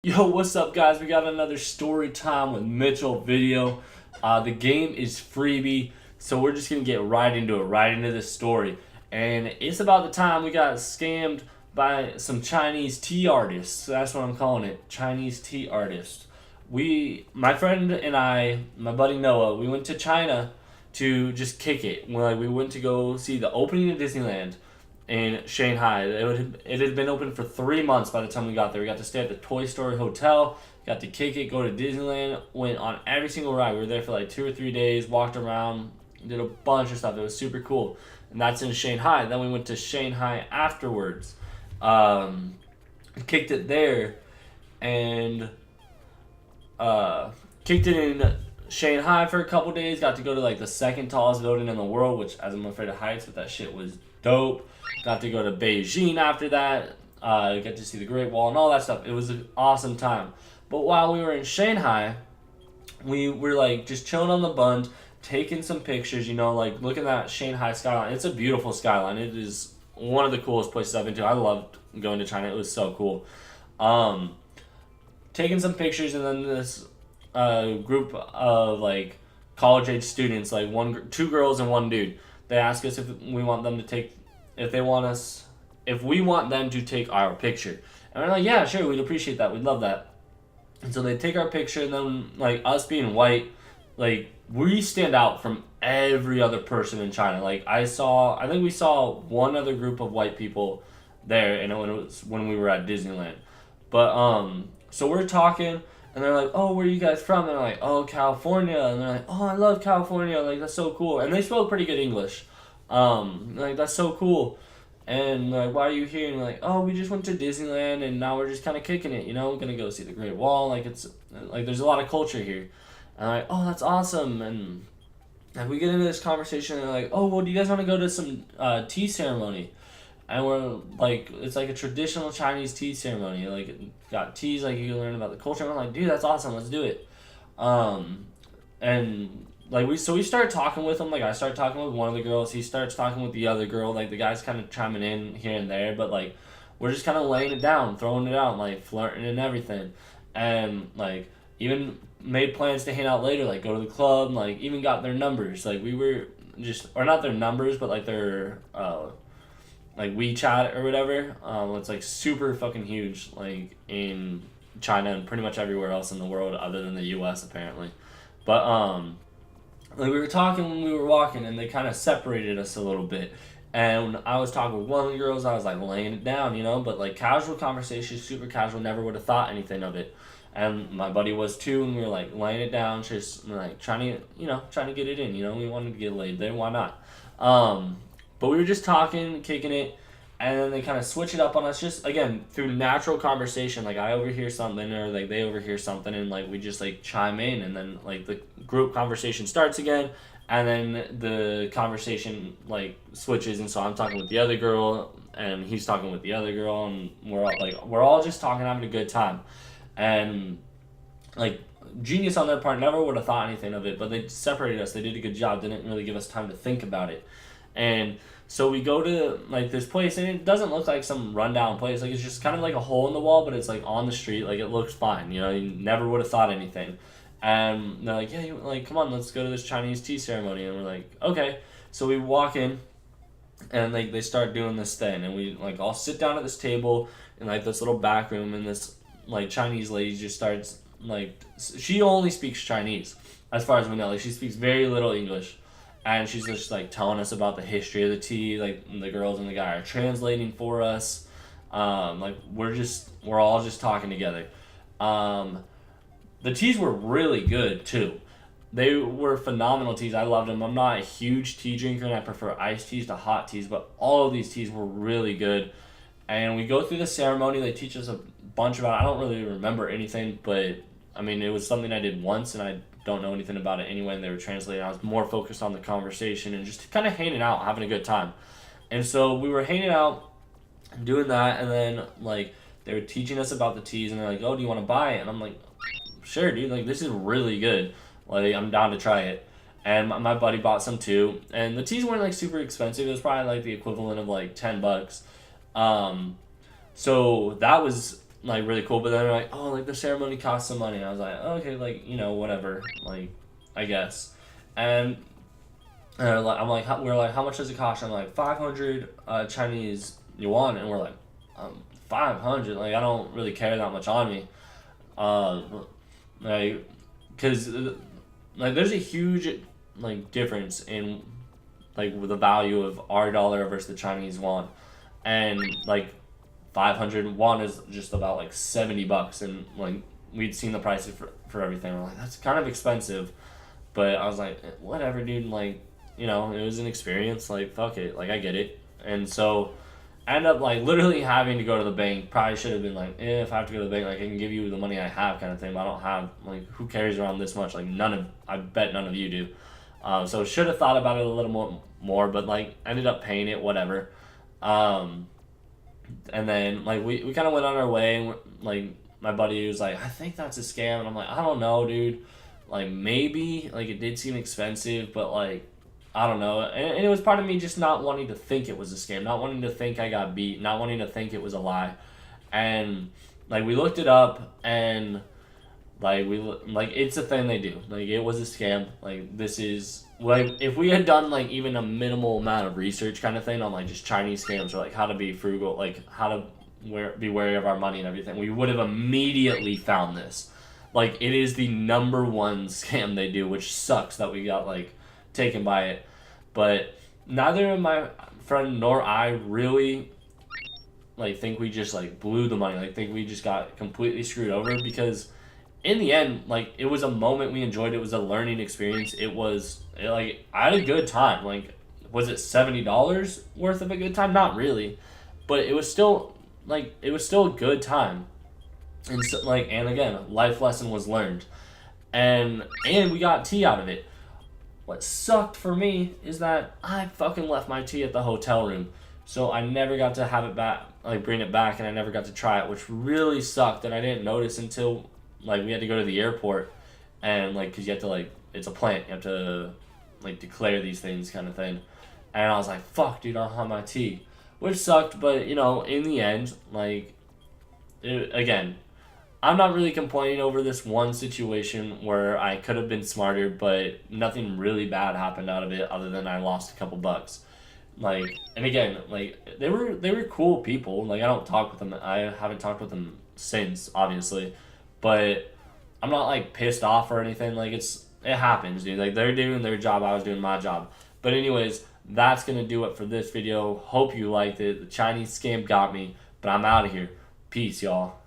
Yo, what's up, guys? We got another story time with Mitchell video. The game is freebie, so we're just gonna get right into it, right into this story. And it's about the time we got scammed by some Chinese tea artists. That's what I'm calling it, Chinese tea artists. My friend and I, my buddy Noah, we went to China to just kick it. We went to go see the opening of Disneyland in Shanghai. It had been open for 3 months by the time we got there. We got to stay at the Toy Story Hotel, got to kick it, go to Disneyland, went on every single ride. We were there for like 2 or 3 days, walked around, did a bunch of stuff. It was super cool. And that's in Shanghai. Then we went to Shanghai afterwards. Kicked it there and kicked it in Shanghai for a couple days. Got to go to like the second tallest building in the world, which, as I'm afraid of heights, but that shit was dope. Got to go to Beijing after that. Got to see the Great Wall and all that stuff. It was an awesome time. But while we were in Shanghai, we were like just chilling on the bund, taking some pictures. Like looking at that Shanghai skyline. It's a beautiful skyline. It is one of the coolest places I've been to. I loved going to China. It was so cool. Taking some pictures, and then this group of like college age students, like two girls and one dude. They ask us if we want them to take, if we want them to take our picture, and we're like, yeah, sure, we'd appreciate that, we'd love that. And so they take our picture, and then like us being white, like we stand out from every other person in China. Like I think we saw one other group of white people there, and when we were at Disneyland. But so we're talking, and they're like, "Oh, where are you guys from?" And they're like, "Oh, California." And they're like, "Oh, I love California. Like that's so cool." And they spoke pretty good English. Like that's so cool. And like, "Why are you here?" And like, "Oh, we just went to Disneyland, and now we're just kind of kicking it. We're gonna go see the Great Wall. Like it's like there's a lot of culture here." And I'm like, "Oh, that's awesome." And like we get into this conversation, and they're like, "Oh, well, do you guys want to go to some tea ceremony?" And we're like, it's like a traditional Chinese tea ceremony. Like, got teas, like you can learn about the culture. And I'm like, dude, that's awesome. Let's do it. And like we start talking with him. Like I start talking with one of the girls. He starts talking with the other girl. Like the guy's kind of chiming in here and there, but like we're just kind of laying it down, throwing it out, like flirting and everything. And like even made plans to hang out later, like go to the club. Like even got their numbers. Like we were just, or not their numbers, but like their like WeChat or whatever. It's like super fucking huge, like in China and pretty much everywhere else in the world other than the U.S. apparently. But like we were talking when we were walking, and they kind of separated us a little bit. And when I was talking with one of the girls, I was like laying it down, but like casual conversation, super casual. Never would have thought anything of it. And my buddy was too, and we were like laying it down, just like trying to get it in. We wanted to get laid there. Why not? But we were just talking, kicking it, and then they kind of switch it up on us, just again through natural conversation. Like I overhear something, or like they overhear something, and like we just like chime in, and then like the group conversation starts again, and then the conversation like switches, and so I'm talking with the other girl, and he's talking with the other girl, and we're all just talking, having a good time, and like genius on their part. Never would have thought anything of it, but they separated us. They did a good job. Didn't really give us time to think about it. And so we go to like this place, and it doesn't look like some rundown place. Like it's just kind of like a hole in the wall, but it's like on the street. Like it looks fine. You never would have thought anything. And they're like, "Yeah, like come on, let's go to this Chinese tea ceremony." And we're like, "Okay." So we walk in, and like they start doing this thing, and we like all sit down at this table in like this little back room, and this like Chinese lady just starts like, she only speaks Chinese as far as we know. Like she speaks very little English. And she's just like telling us about the history of the tea. Like the girls and the guy are translating for us. Like we're all just talking together. The teas were really good too. They were phenomenal teas. I loved them. I'm not a huge tea drinker, and I prefer iced teas to hot teas, but all of these teas were really good. And we go through the ceremony. They teach us a bunch about it. I don't really remember anything, but I mean, it was something I did once, and I don't know anything about it anyway, and they were translating. I was more focused on the conversation and just kind of hanging out, having a good time. And so we were hanging out, doing that, and then like they were teaching us about the teas, and they're like, "Oh, do you want to buy it?" And I'm like, "Sure, dude. Like this is really good. Like I'm down to try it." And my buddy bought some too, and the teas weren't like super expensive. It was probably like the equivalent of like $10. So that was like really cool. But then they're like, oh, like the ceremony costs some money. I was like, okay, like whatever, like I guess. And I'm like, we're like, how much does it cost? I'm like 500 Chinese yuan, and we're like, 500. Like I don't really carry that much on me. Uh, like, cause like there's a huge like difference in like with the value of our dollar versus the Chinese yuan, and like 500 won is just about like $70, and like we'd seen the prices for everything. We're like, that's kind of expensive, but I was like, whatever, dude. Like, it was an experience. Like, fuck it. Like, I get it. And so, I end up like literally having to go to the bank. Probably should have been like, if I have to go to the bank, like I can give you the money I have, kind of thing. But I don't have, like, who carries around this much? Like, I bet none of you do. So should have thought about it a little more, but like ended up paying it, whatever. Um, and then like we kind of went on our way, and like my buddy was like, I think that's a scam, and I'm like, I don't know, dude. Like maybe like it did seem expensive, but like I don't know. And it was part of me just not wanting to think it was a scam, not wanting to think I got beat, not wanting to think it was a lie. And like we looked it up, and like it's a thing they do. Like it was a scam. Like this is like if we had done like even a minimal amount of research kind of thing on like just Chinese scams or like how to be frugal, like how to be wary of our money and everything, we would have immediately found this. Like it is the number one scam they do, which sucks that we got like taken by it. But neither of my friend nor I really like think we just like blew the money. Like think we just got completely screwed over, because in the end, like it was a moment we enjoyed. It was a learning experience. Like I had a good time. Like was it $70 worth of a good time? Not really, but it was still a good time. And so, like, and again, life lesson was learned, and we got tea out of it. What sucked for me is that I fucking left my tea at the hotel room, so I never got to have it back, like bring it back, and I never got to try it, which really sucked. And I didn't notice until like we had to go to the airport, and like because you have to like it's a plant, you have to like declare these things kind of thing, and I was like, fuck, dude, I don't have my tea, which sucked. But in the end, like again, I'm not really complaining over this one situation where I could have been smarter, but nothing really bad happened out of it other than I lost a couple bucks. Like, and again, like they were cool people. Like I don't talk with them. I haven't talked with them since, obviously, but I'm not like pissed off or anything. Like it happens, dude. Like they're doing their job, I was doing my job. But anyways, that's gonna do it for this video. Hope you liked it. The Chinese scam got me, but I'm out of here. Peace, y'all.